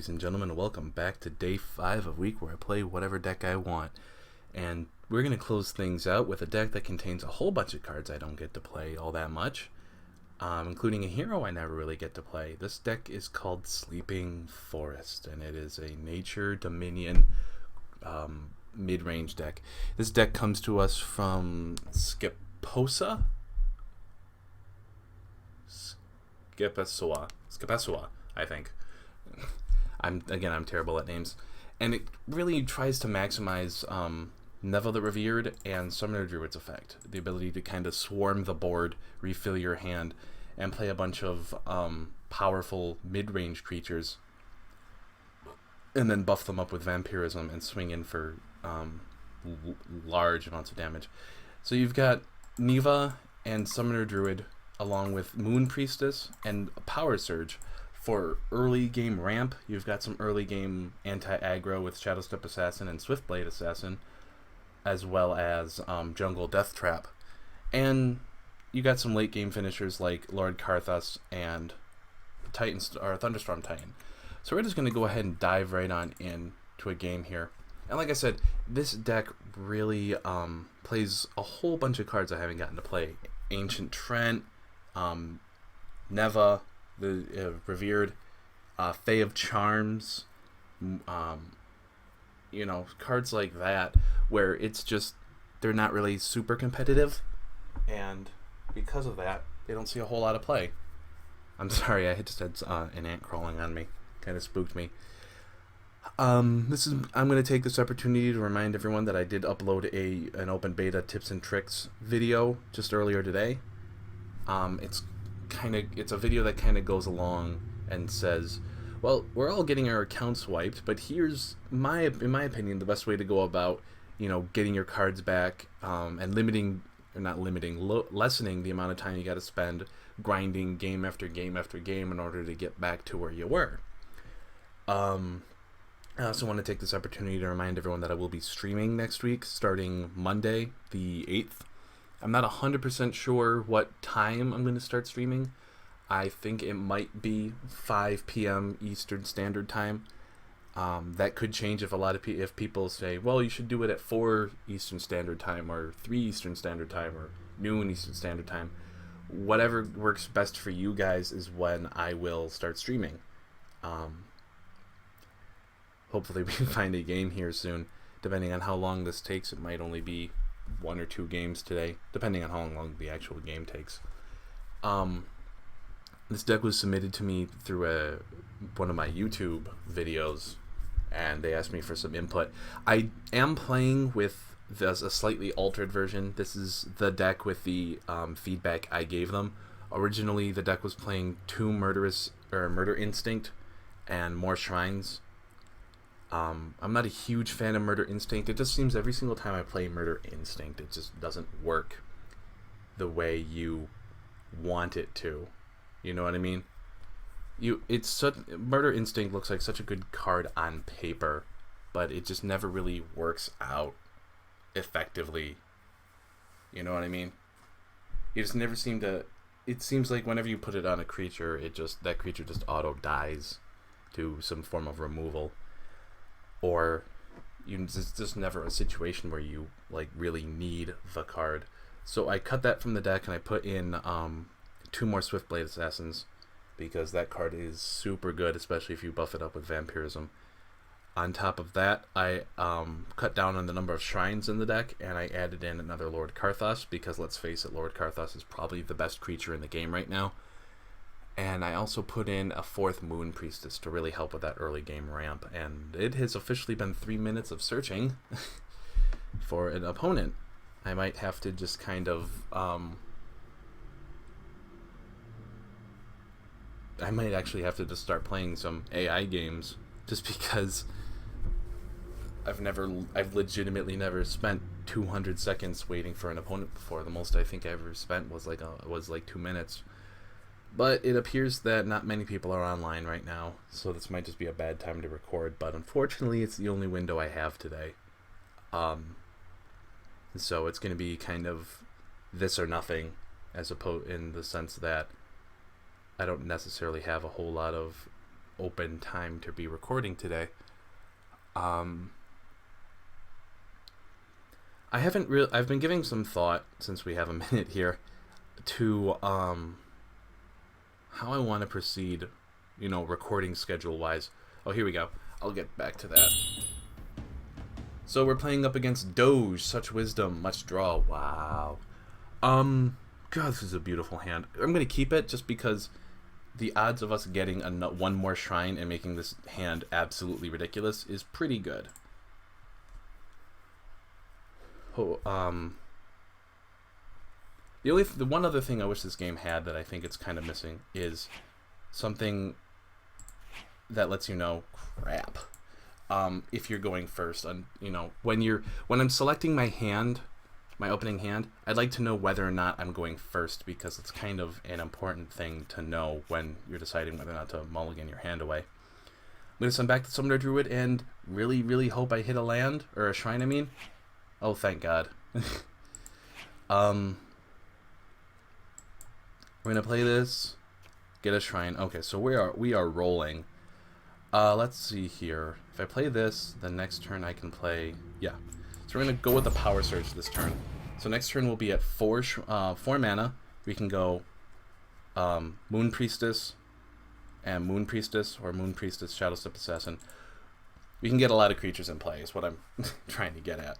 ladies and gentlemen. Welcome back to day 5 of week where I play whatever deck I want. And we're going to close things out with a deck that contains a whole bunch of cards I don't get to play all that much, including a hero I never really get to play. This deck is called Sleeping Forest, and it is a Nature Dominion mid-range deck. This deck comes to us from Skipesua, I think. I'm terrible at names. And it really tries to maximize Neva the Revered and Summoner Druid's effect. The ability to kind of swarm the board, refill your hand, and play a bunch of powerful mid-range creatures, and then buff them up with Vampirism and swing in for large amounts of damage. So you've got Neva and Summoner Druid, along with Moon Priestess and Power Surge. For early game ramp, you've got some early game anti-aggro with Shadowstep Assassin and Swiftblade Assassin, as well as Jungle Death Trap. And you got some late game finishers like Lord Karthus and Thunderstorm Titan. So we're just going to go ahead and dive right on into a game here. And like I said, this deck really plays a whole bunch of cards I haven't gotten to play. Ancient Trent, Neva the Revered, Fae of Charms, cards like that, where it's just, they're not really super competitive, and because of that, they don't see a whole lot of play. I'm sorry, I just had an ant crawling on me. Kind of spooked me. I'm going to take this opportunity to remind everyone that I did upload an open beta tips and tricks video just earlier today. It's a video that kind of goes along and says, well, we're all getting our accounts wiped, but here's in my opinion, the best way to go about, getting your cards back, and lessening the amount of time you got to spend grinding game after game after game in order to get back to where you were. I also want to take this opportunity to remind everyone that I will be streaming next week, starting Monday, the 8th. I'm not 100% sure what time I'm going to start streaming. I think it might be 5 p.m. Eastern Standard Time. That could change if people say, well, you should do it at 4 Eastern Standard Time or 3 Eastern Standard Time or noon Eastern Standard Time. Whatever works best for you guys is when I will start streaming. Hopefully we can find a game here soon. Depending on how long this takes, it might only be 1 or 2 games today, depending on how long the actual game takes. This deck was submitted to me through one of my YouTube videos, and they asked me for some input. I am playing with a slightly altered version. This is the deck with the feedback I gave them. Originally, the deck was playing 2 Murder Instinct and more Shrines. I'm not a huge fan of Murder Instinct. It just seems every single time I play Murder Instinct, it just doesn't work the way you want it to. You know what I mean? Murder Instinct looks like such a good card on paper, but it just never really works out effectively. You know what I mean? You just never seem to. It seems like whenever you put it on a creature, that creature just auto dies to some form of removal. Or it's just never a situation where you really need the card. So I cut that from the deck and I put in 2 more Swiftblade Assassins, because that card is super good, especially if you buff it up with Vampirism. On top of that, I cut down on the number of Shrines in the deck, and I added in another Lord Karthus, because let's face it, Lord Karthus is probably the best creature in the game right now. And I also put in a 4th Moon Priestess to really help with that early game ramp. And it has officially been 3 minutes of searching for an opponent. I might have to just kind of... I might actually have to just start playing some AI games, just because I've legitimately never spent 200 seconds waiting for an opponent before. The most I think I ever spent was like 2 minutes. But it appears that not many people are online right now, so this might just be a bad time to record, but unfortunately it's the only window I have today. So it's going to be kind of this or nothing, as opposed in the sense that I don't necessarily have a whole lot of open time to be recording today. I've been giving some thought, since we have a minute here, to how I want to proceed, recording schedule wise. Oh, here we go. I'll get back to that. So we're playing up against Doge, Such Wisdom, Much Draw. Wow. God, this is a beautiful hand. I'm gonna keep it just because the odds of us getting one more shrine and making this hand absolutely ridiculous is pretty good. Oh, the one other thing I wish this game had that I think it's kind of missing is something that lets you know, crap, if you're going first. And when I'm selecting my hand, my opening hand, I'd like to know whether or not I'm going first, because it's kind of an important thing to know when you're deciding whether or not to mulligan your hand away. I'm going to send back the Summoner Druid and really, really hope I hit a land, or a shrine, I mean. Oh, thank God. We're going to play this, get a shrine. Okay, so we are rolling. Let's see here. If I play this, the next turn I can play, yeah. So we're going to go with the Power Surge this turn. So next turn we'll be at 4 mana. We can go Moon Priestess and Moon Priestess, or Moon Priestess, Shadowstep Assassin. We can get a lot of creatures in play, is what I'm trying to get at.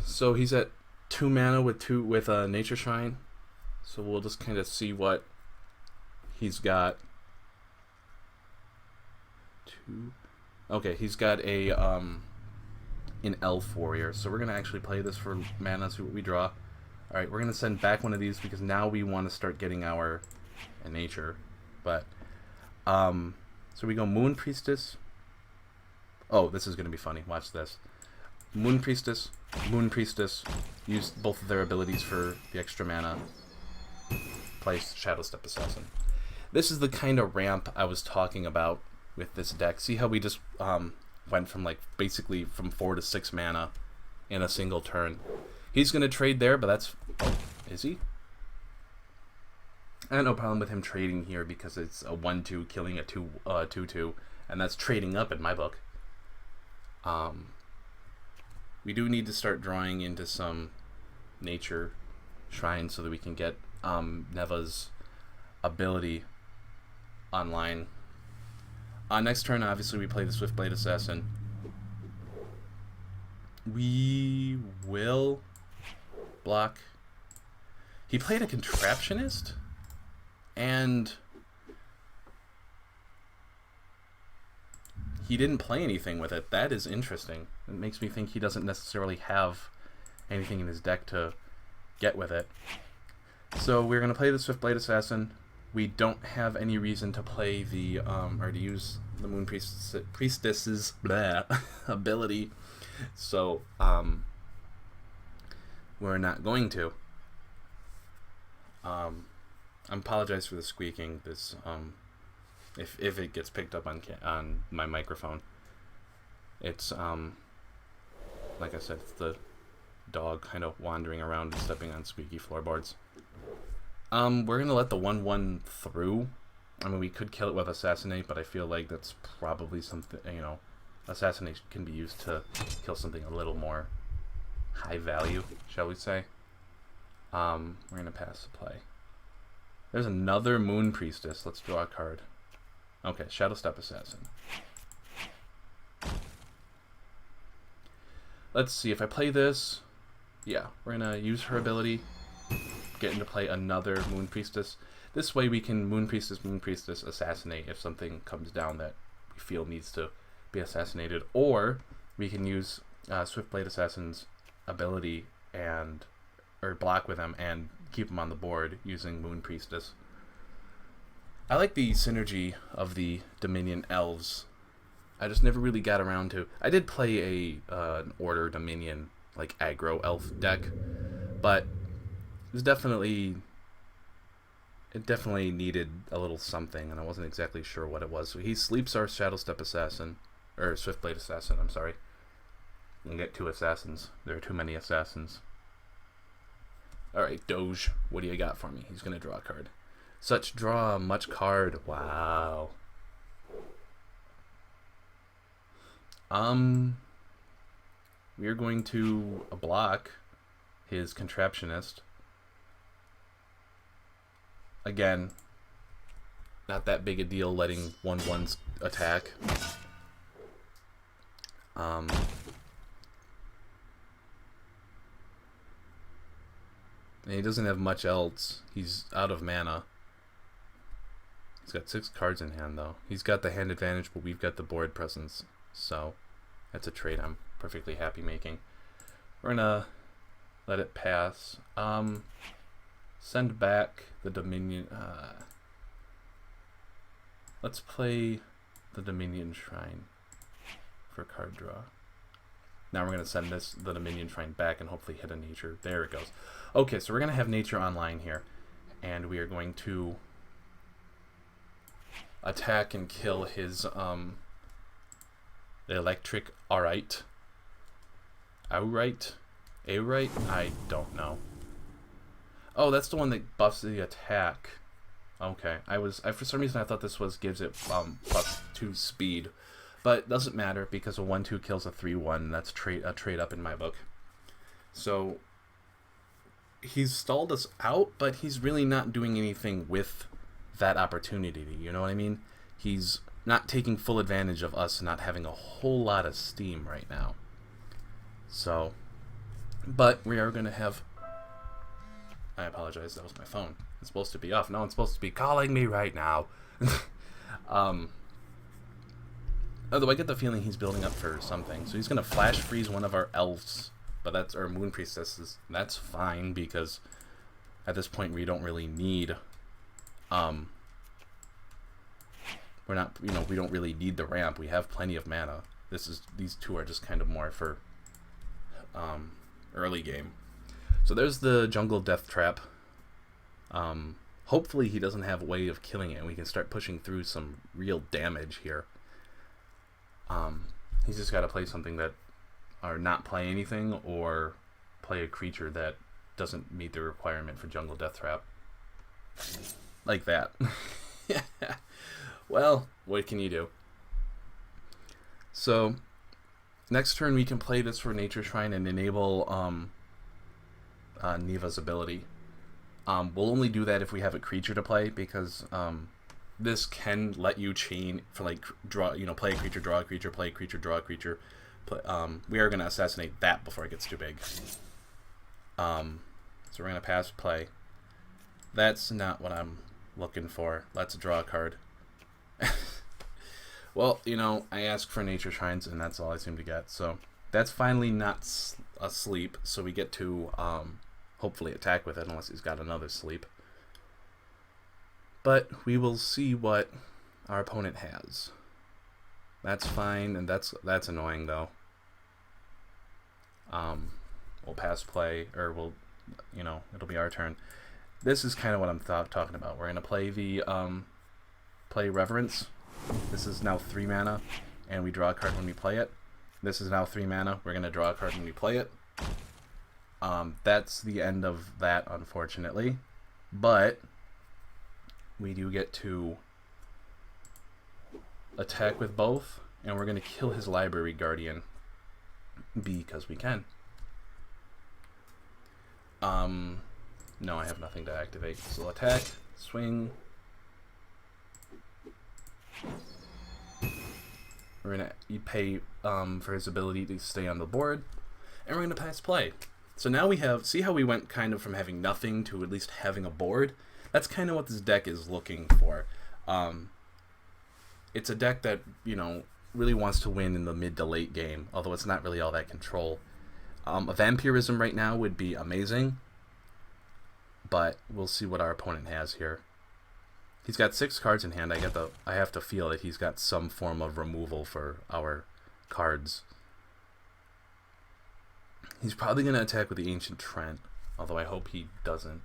So he's at 2 mana with a Nature Shrine. So we'll just kind of see what he's got. 2. Okay, he's got a an Elf Warrior. So we're gonna actually play this for mana, see what we draw. All right, we're gonna send back one of these because now we want to start getting our nature. But so we go Moon Priestess. Oh, this is gonna be funny. Watch this. Moon Priestess, use both of their abilities for the extra mana. Play Shadowstep Assassin. This is the kind of ramp I was talking about with this deck. See how we just went from basically from 4 to 6 mana in a single turn. He's gonna trade there, but that's... Oh, is he? I have no problem with him trading here because it's a 1/2 killing a 2/2, and that's trading up in my book. We do need to start drawing into some nature shrines so that we can get Neva's ability online. Next turn, obviously, we play the Swiftblade Assassin. We will block. He played a Contraptionist, and he didn't play anything with it. That is interesting. It makes me think he doesn't necessarily have anything in his deck to get with it. So we're going to play the Swiftblade Assassin. We don't have any reason to play the, or to use the Moon Priestess's ability. So, we're not going to. I apologize for the squeaking. This, if it gets picked up on my microphone. It's, like I said, it's the dog kind of wandering around and stepping on squeaky floorboards. We're going to let the 1/1 through. I mean, we could kill it with Assassinate, but I feel like that's probably something, Assassinate can be used to kill something a little more high value, shall we say. We're going to pass the play. There's another Moon Priestess. Let's draw a card. Okay, Shadowstep Assassin. Let's see, if I play this, yeah, we're going to use her ability, get into play another Moon Priestess. This way we can Moon Priestess, Assassinate if something comes down that we feel needs to be assassinated. Or we can use Swiftblade Assassin's ability or block with him and keep him on the board using Moon Priestess. I like the synergy of the Dominion Elves. I just never really got around to... I did play an Order Dominion, aggro elf deck, but it definitely needed a little something, and I wasn't exactly sure what it was. So he sleeps our Shadowstep Assassin, or Swiftblade Assassin, I'm sorry. You can get 2 assassins. There are too many assassins. Alright, Doge, what do you got for me? He's going to draw a card. Such draw, much card. Wow. We are going to block his Contraptionist. Again, not that big a deal letting 1/1s attack. And he doesn't have much else. He's out of mana. He's got 6 cards in hand, though. He's got the hand advantage, but we've got the board presence. So, that's a trade I'm perfectly happy making. We're gonna let it pass. Send back the Dominion. Let's play the Dominion Shrine for card draw. Now we're gonna send the Dominion Shrine back and hopefully hit a nature. There it goes. Okay, so we're gonna have nature online here, and we are going to attack and kill his electric Aurite. Aurite? I don't know. Oh, that's the one that buffs the attack. Okay, for some reason I thought this gives it +2 speed, but it doesn't matter because a 1/2 kills a 3/1. That's a trade up in my book. So he's stalled us out, but he's really not doing anything with that opportunity. You know what I mean? He's not taking full advantage of us not having a whole lot of steam right now. So, but we are going to have... I apologize, that was my phone. It's supposed to be off. No one's supposed to be calling me right now. Although I get the feeling he's building up for something. So he's going to flash freeze one of our elves, but that's our moon priestesses. That's fine because at this point we don't really need... we're not, we don't really need the ramp. We have plenty of mana. These two are just kind of more for early game. So there's the jungle death trap. Hopefully he doesn't have a way of killing it and we can start pushing through some real damage here. He's just got to play something that, or not play anything, or play a creature that doesn't meet the requirement for jungle death trap. Like that. Well, what can you do? So, next turn we can play this for Nature Shrine and enable Niva's ability. We'll only do that if we have a creature to play, because this can let you chain for like draw, play a creature, draw a creature, play a creature, draw a creature. We are going to assassinate that before it gets too big. So we're going to pass play. That's not what I'm looking for. Let's draw a card. Well, I asked for Nature Shrines and that's all I seem to get. So that's finally not asleep, so we get to hopefully attack with it unless he's got another sleep. But we will see what our opponent has. That's fine, and that's annoying though. We'll pass play, or it'll be our turn. This is kind of what I'm talking about. We're gonna play the play Reverence. This is now 3 mana, and we draw a card when we play it. This is now 3 mana. We're gonna draw a card when we play it. That's the end of that, unfortunately. But we do get to attack with both, and we're gonna kill his Library Guardian because we can. No, I have nothing to activate. So attack, swing. We're gonna pay for his ability to stay on the board, and we're gonna pass play. So now we have, see how we went kind of from having nothing to at least having a board? That's kind of what this deck is looking for. It's a deck that, really wants to win in the mid to late game, although it's not really all that control. A Vampirism right now would be amazing, but we'll see what our opponent has here. He's got 6 cards in hand. I have to feel that he's got some form of removal for our cards. He's probably going to attack with the Ancient Trent, although I hope he doesn't.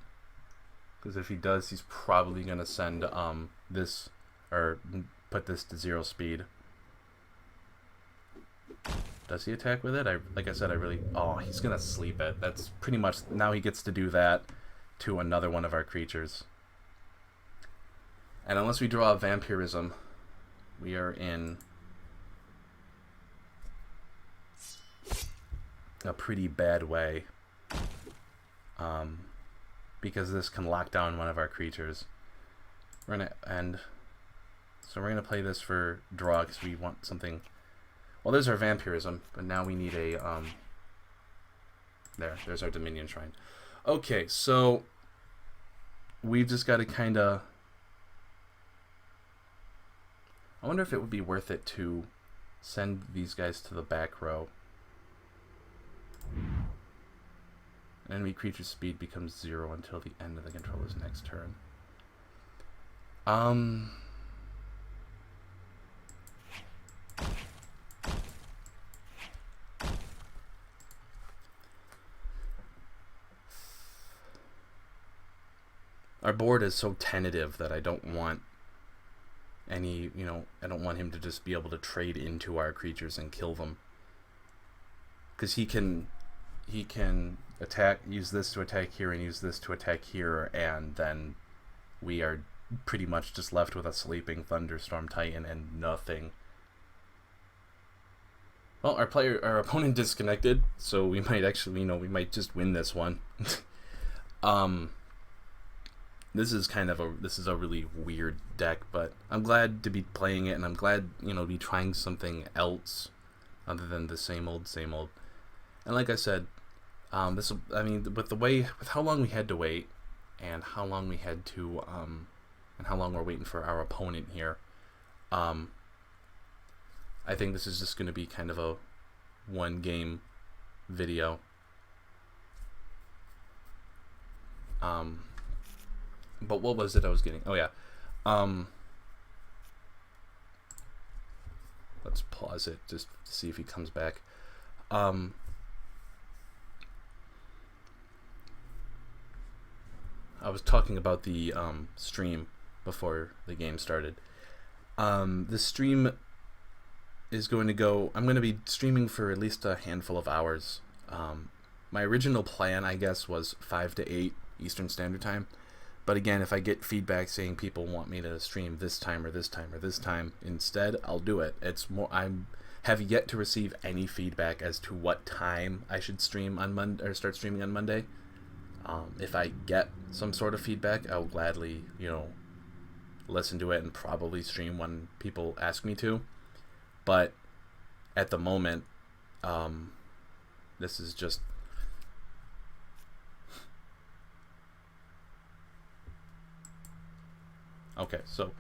Because if he does, he's probably going to send this, or put this to 0 speed. Does he attack with it? Like I said, oh, he's going to sleep it. That's pretty much, now he gets to do that to another one of our creatures. And unless we draw a Vampirism, we are in a pretty bad way. Because this can lock down one of our creatures. We're gonna end. So we're gonna play this for draw because we want something. Well, there's our Vampirism, but now we need a there's our Dominion Shrine. Okay, so we've just got to kind of. I wonder if it would be worth it to send these guys to the back row. Enemy creature speed becomes 0 until the end of the controller's next turn. Our board is so tentative that I don't want any, I don't want him to just be able to trade into our creatures and kill them. Because he can attack, use this to attack here and use this to attack here, and then we are pretty much just left with a sleeping Thunderstorm Titan and nothing. Well, our opponent disconnected, so we might actually, we might just win this one. This is a really weird deck, but I'm glad to be playing it, and I'm glad, to be trying something else other than the same old, same old. And like I said, with how long we had to wait, and how long we had to, and how long we're waiting for our opponent here, I think this is just going to be kind of a one-game video. But what was it I was getting? Oh yeah. Let's pause it just to see if he comes back. I was talking about the stream before the game started. The stream is going to go... I'm going to be streaming for at least a handful of hours. My original plan, I guess, was 5 to 8 Eastern Standard Time. But again, if I get feedback saying people want me to stream this time or this time or this time instead, I'll do it. It's more... I have yet to receive any feedback as to what time I should stream on Monday or start streaming on Monday. If I get some sort of feedback, I'll gladly, listen to it and probably stream when people ask me to. But at the moment, this is just... Okay, so...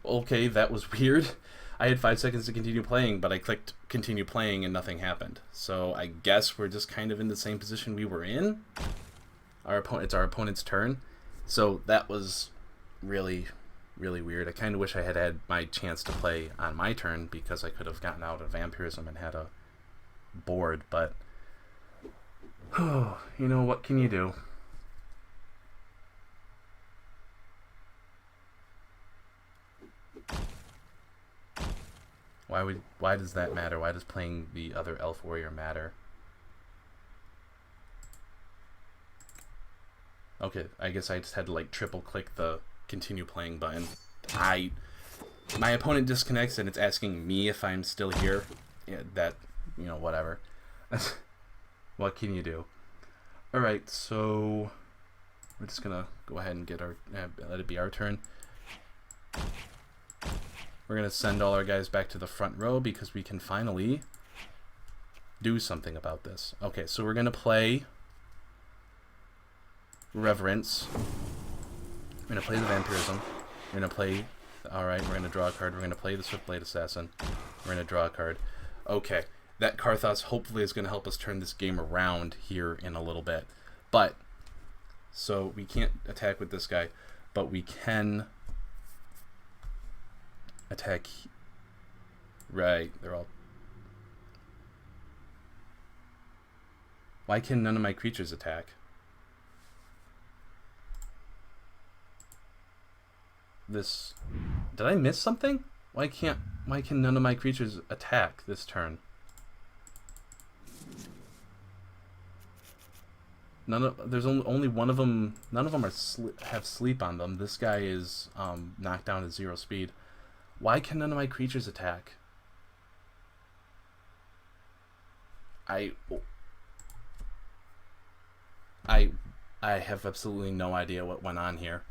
Okay, that was weird. I had 5 seconds to continue playing, but I clicked continue playing and nothing happened. So I guess we're just kind of in the same position we were in. It's our opponent's turn. So that was really, really weird. I kind of wish I had had my chance to play on my turn because I could have gotten out of Vampirism and had a board, but... what can you do? Why does that matter? Why does playing the other Elf Warrior matter? Okay, I guess I just had to triple click the continue playing button. My opponent disconnects and it's asking me if I'm still here. Yeah, whatever. What can you do? Alright, so we're just gonna go ahead and get let it be our turn. We're going to send all our guys back to the front row because we can finally do something about this. Okay, so we're going to play Reverence. We're going to play the Vampirism. We're going to play... Alright, we're going to draw a card. We're going to play the Swiftblade Assassin. We're going to draw a card. Okay, that Karthos hopefully is going to help us turn this game around here in a little bit. But, so we can't attack with this guy, but we can... attack. Right, they're all... Why can none of my creatures attack? This... Did I miss something? Why can none of my creatures attack this turn? There's only one of them. None of them have sleep on them. This guy is knocked down to 0 speed. Why can none of my creatures attack? I have absolutely no idea what went on here.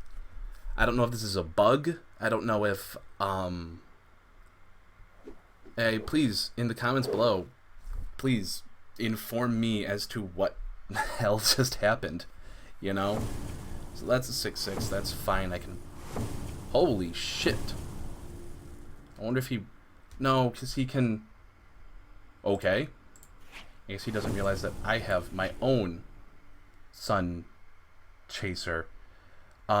I don't know if this is a bug. I don't know if hey, please, in the comments below, please inform me as to what the hell just happened. You know? So that's a 6/6. That's fine. I can... Holy shit. I wonder if he... No, because he can... Okay. I guess he doesn't realize that I have my own Sun Chaser. He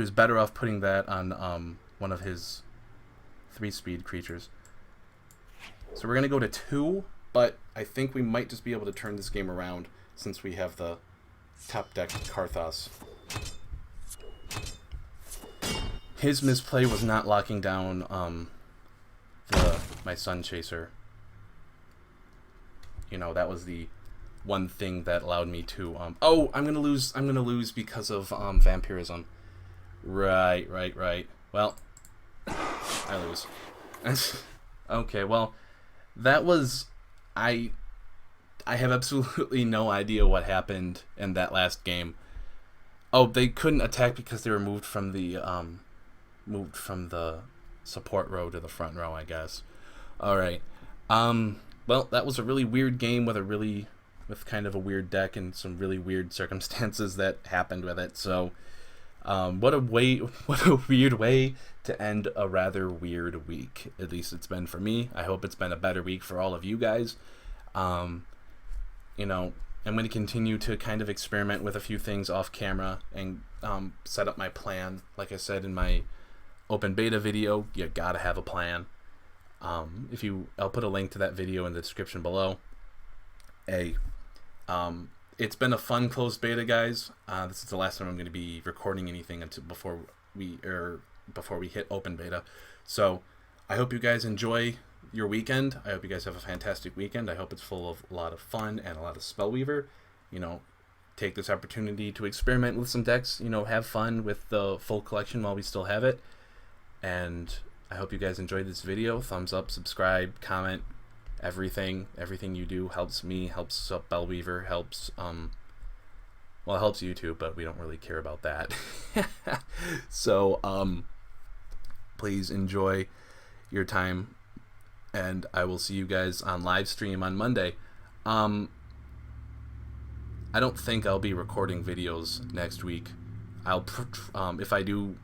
was better off putting that on one of his 3-speed creatures. So we're going to go to 2, but I think we might just be able to turn this game around since we have the top deck Karthos. His misplay was not locking down my Sun Chaser. You know, that was the one thing that allowed me to oh, I'm gonna lose because of vampirism. Right. Well, I lose. Okay, well, that was... I have absolutely no idea what happened in that last game. Oh, they couldn't attack because they were moved from the support row to the front row, I guess. Alright. Well, that was a really weird game with kind of a weird deck and some really weird circumstances that happened with it. So, what a weird way to end a rather weird week. At least it's been for me. I hope it's been a better week for all of you guys. You know, I'm going to continue to kind of experiment with a few things off camera and set up my plan. Like I said in my open beta video, you gotta have a plan. I'll put a link to that video in the description below. It's been a fun closed beta, guys. This is the last time I'm going to be recording anything before we hit open beta. So I hope you guys enjoy your weekend. I hope you guys have a fantastic weekend. I hope it's full of a lot of fun and a lot of Spellweaver. You know, take this opportunity to experiment with some decks. You know, have fun with the full collection while we still have it. And I hope you guys enjoyed this video. Thumbs up, subscribe, comment. Everything you do helps me, helps Spellweaver, helps well, it helps YouTube, but we don't really care about that. So please enjoy your time, and I will see you guys on live stream on Monday. I don't think I'll be recording videos next week. If I do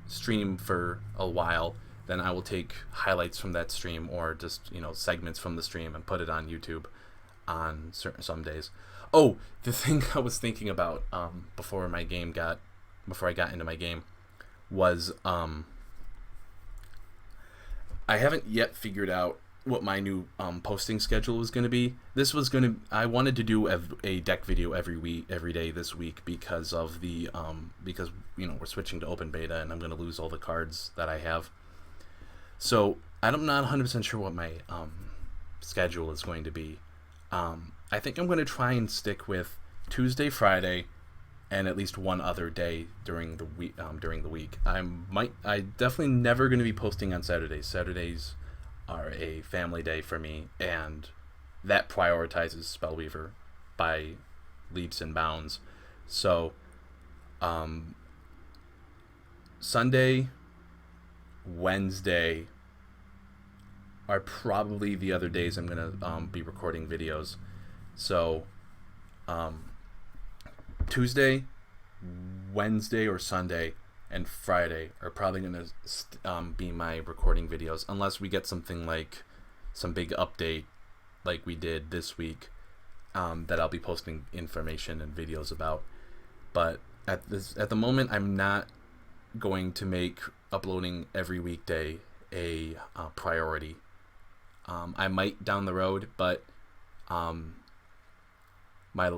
stream for a while, then I will take highlights from that stream or just, you know, segments from the stream and put it on YouTube on some days. Oh, the thing I was thinking about before I got into my game was I haven't yet figured out what my new posting schedule was going to be. I wanted to do a deck video every day this week because of the because, you know, we're switching to open beta and I'm going to lose all the cards that I have. So I'm not 100% sure what my schedule is going to be. I think I'm going to try and stick with Tuesday, Friday, and at least one other day during the week. I definitely never going to be posting on Saturdays. Saturdays are a family day for me, and that prioritizes Spellweaver by leaps and bounds. So Sunday, Wednesday are probably the other days I'm gonna be recording videos. So Tuesday, Wednesday, or Sunday, and Friday are probably gonna be my recording videos, unless we get something like some big update like we did this week that I'll be posting information and videos about. But at the moment, I'm not going to make uploading every weekday a priority. I might down the road, but my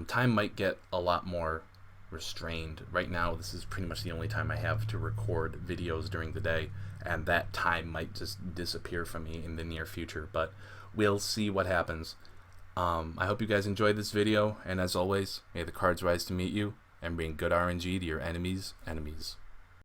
time might get a lot more restrained. Right now, this is pretty much the only time I have to record videos during the day, and that time might just disappear from me in the near future, but we'll see what happens. I hope you guys enjoyed this video, and as always, may the cards rise to meet you and bring good RNG to your enemies' enemies.